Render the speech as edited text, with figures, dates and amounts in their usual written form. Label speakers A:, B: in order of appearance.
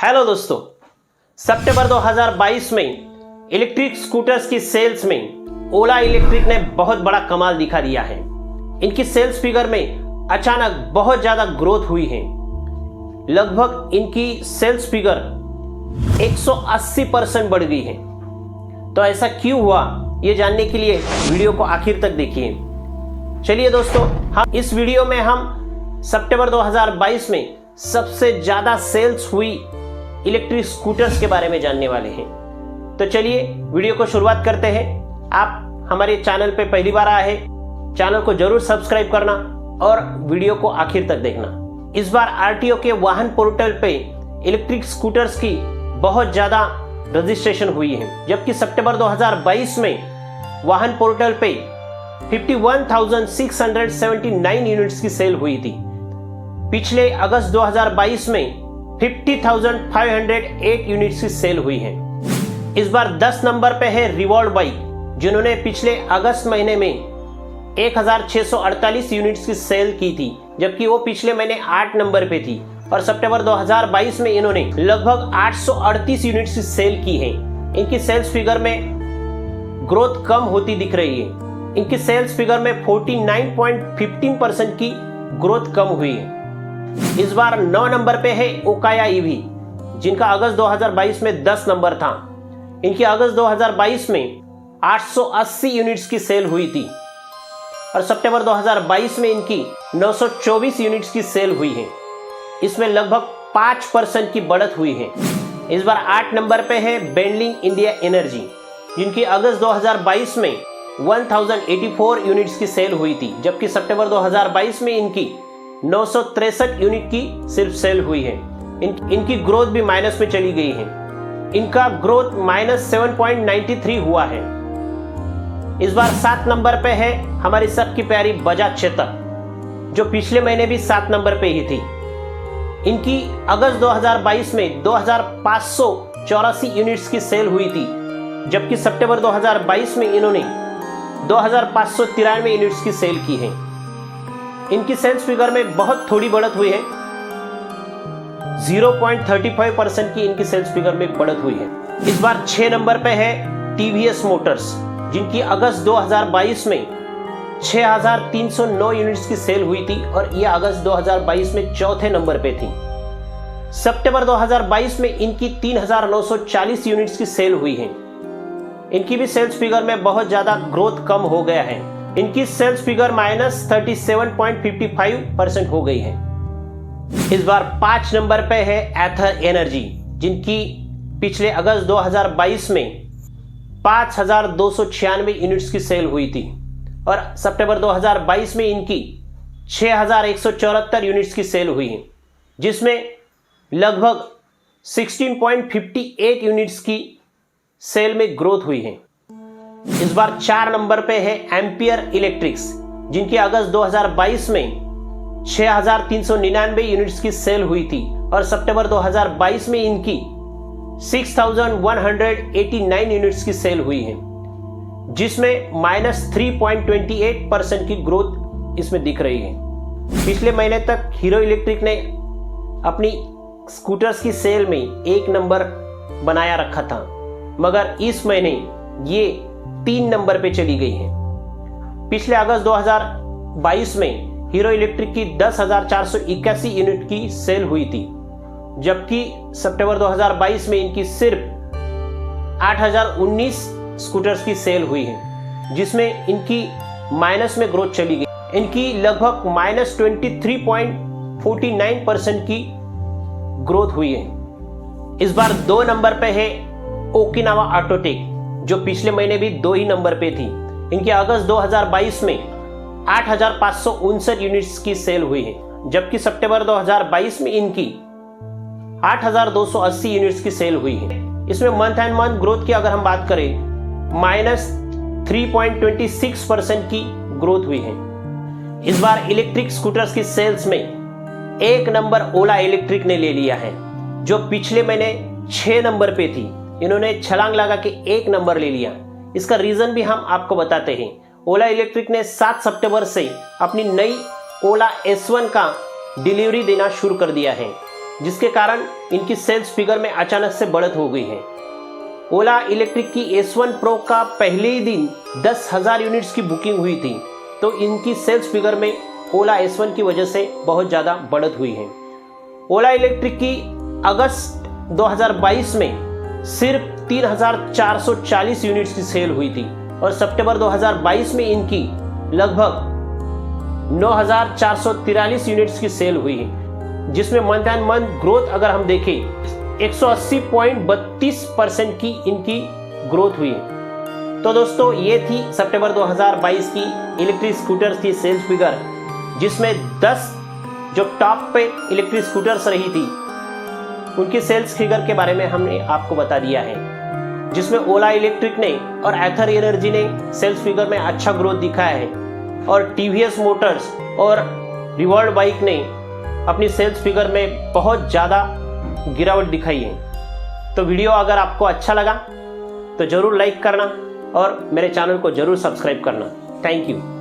A: Hello दोस्तों, सितंबर 2022 में electric scooters की सेल्स में ओला इलेक्ट्रिक ने बहुत बड़ा कमाल दिखा दिया है। इनकी सेल्स फिगर में अचानक बहुत ज्यादा ग्रोथ हुई है। लगभग इनकी सेल्स फिगर 180% बढ़ गई है। तो ऐसा क्यों हुआ, ये जानने के लिए वीडियो को आखिर तक देखिए। चलिए दोस्तों, हम इस वीडियो में हम सितंबर 2022 में सबसे ज्यादा सेल्स हुई इलेक्ट्रिक स्कूटर्स के बारे में जानने वाले हैं। तो चलिए वीडियो को शुरुआत करते हैं। आप हमारे चैनल पे पहली बार आए हैं, चैनल को जरूर सब्सक्राइब करना और वीडियो को आखिर तक देखना। इस बार आरटीओ के वाहन पोर्टल पे इलेक्ट्रिक स्कूटर्स की बहुत ज्यादा रजिस्ट्रेशन हुई है, जबकि सितंबर 2022 में वाहन पोर्टल पे 51,679 यूनिट्स की सेल हुई थी। पिछले अगस्त 2022 में 50,508 यूनिट्स की सेल हुई है। इस बार 10 नंबर पे है रिवॉल्ट बाइक, जिन्होंने पिछले अगस्त महीने में 1,648 यूनिट्स की सेल की थी, जबकि वो पिछले महीने 8 नंबर पे थी। और सितंबर 2022 में इन्होंने लगभग 838 यूनिट्स की सेल की है। इनकी सेल्स फिगर में ग्रोथ कम होती दिख रही है। इनकी सेल्स फिगर में 49.15% की ग्रोथ कम हुई है। इस बार 9 नंबर पे है ओकाया ईवी, जिनका अगस्त 2022 में 10 नंबर था। इनकी अगस्त 2022 में 880 यूनिट्स की सेल हुई थी और सितंबर 2022 में इनकी 924 यूनिट्स की सेल हुई है। इसमें लगभग 5% की बढ़त हुई है। इस बार 8 नंबर पे है बेंडलिंग इंडिया एनर्जी, जिनकी अगस्त 2022 में 1084 यूनिट्स की सेल हुई थी, जबकि सितंबर 2022 में इनकी 963 यूनिट की सिर्फ सेल हुई है। इनकी ग्रोथ भी माइनस में चली गई है। इनका ग्रोथ -7.93 हुआ है। इस बार 7 नंबर पे है हमारी सबकी प्यारी बजाज चेतक, जो पिछले महीने भी 7 नंबर पे ही थी। इनकी अगस्त 2022 में 2,584 यूनिट्स की सेल हुई थी, जबकि सितंबर 2022 में इन्होंने 2,593 यूनिट्स की सेल की है। इनकी सेल्स फिगर में बहुत थोड़ी बढ़त हुई है। 0.35% की इनकी सेल्स फिगर में बढ़त हुई है। इस बार 6 नंबर पे है टीवीएस मोटर्स, जिनकी अगस्त 2022 में 6,309 यूनिट्स की सेल हुई थी और यह अगस्त 2022 में चौथे नंबर पे थी। सितंबर 2022 में इनकी 3,940 यूनिट्स की सेल हुई है। इनकी भी सेल्स फिगर में बहुत ज्यादा ग्रोथ कम हो गया है। इनकी सेल्स फिगर -37.55% हो गई है। इस बार 5 नंबर पे है एथर एनर्जी, जिनकी पिछले अगस्त 2022 में 5,296 यूनिट्स की सेल हुई थी और सितंबर 2022 में इनकी 6,174 यूनिट्स की सेल हुई है, जिसमें लगभग 16.58 यूनिट्स की सेल में ग्रोथ हुई है। इस बार 4 नंबर पे है एम्पियर इलेक्ट्रिक्स, जिनकी अगस्त 2022 में 6,399 यूनिट्स की सेल हुई थी और सितंबर 2022 में इनकी 6,189 यूनिट्स की सेल हुई है, जिसमें -3.28% की ग्रोथ इसमें दिख रही है। पिछले महीने तक हीरो इलेक्ट्रिक ने अपनी स्कूटर्स की सेल में 1 नंबर बनाया रखा था, मगर इस महीने ये 3 नंबर पे चली गई है। पिछले अगस्त 2022 में हीरो इलेक्ट्रिक की 10,481 यूनिट की सेल हुई थी, जबकि सितंबर 2022 में इनकी सिर्फ 8,019 स्कूटर्स की सेल हुई है, जिसमें इनकी माइनस में ग्रोथ चली गई। इनकी लगभग -23.49% की ग्रोथ हुई है। इस बार 2 नंबर पे है ओकिनावा ऑटोटेक, जो पिछले महीने भी 2 ही नंबर पे थी। इनकी अगस्त 2022 में 8,559 यूनिट्स की सेल हुई है, जबकि सितंबर 2022 में इनकी 8,280 यूनिट्स की सेल हुई है। इसमें मंथ एंड मंथ ग्रोथ की अगर हम बात करें, -3.26% की ग्रोथ हुई है। इस बार इलेक्ट्रिक स्कूटर्स की सेल्स में 1 नंबर ओला इलेक्ट्रिक ने ले लिया है, जो पिछले महीने 6 नंबर पे थी। इन्होंने छलांग लगा के 1 नंबर ले लिया। इसका रीजन भी हम आपको बताते हैं। ओला इलेक्ट्रिक ने 7 सितंबर से अपनी नई ओला S1 का डिलीवरी देना शुरू कर दिया है। जिसके कारण इनकी सेल्स फिगर में अचानक से बढ़त हो गई है। ओला इलेक्ट्रिक की S1 Pro का पहले ही दिन 10,000 यूनिट्स की बुकिंग हुई थी, तो इनकी सेल्स फिगर में ओला S1 की वजह से बहुत ज़्यादा बढ़त हुई है। ओला इलेक्ट्रिक की अगस्त 2022 में सिर्फ 3,440 यूनिट्स की सेल हुई थी और सितंबर 2022 में इनकी लगभग 9,443 यूनिट्स की सेल हुई है, जिसमें मंथ एंड मंथ ग्रोथ अगर हम देखें 180.32% की इनकी ग्रोथ हुई है। तो दोस्तों ये थी सितंबर 2022 की इलेक्ट्रिक स्कूटर्स की सेल्स फिगर, जिसमें 10 जो टॉप पे इलेक्ट्रिक स्कूटर्स रही थी उनकी सेल्स फिगर के बारे में हमने आपको बता दिया है, जिसमें ओला इलेक्ट्रिक ने और एथर एनर्जी ने सेल्स फिगर में अच्छा ग्रोथ दिखाया है और टीवीएस मोटर्स और रिवॉल्ट बाइक ने अपनी सेल्स फिगर में बहुत ज़्यादा गिरावट दिखाई है। तो वीडियो अगर आपको अच्छा लगा तो ज़रूर लाइक करना और मेरे चैनल को ज़रूर सब्सक्राइब करना। Thank you.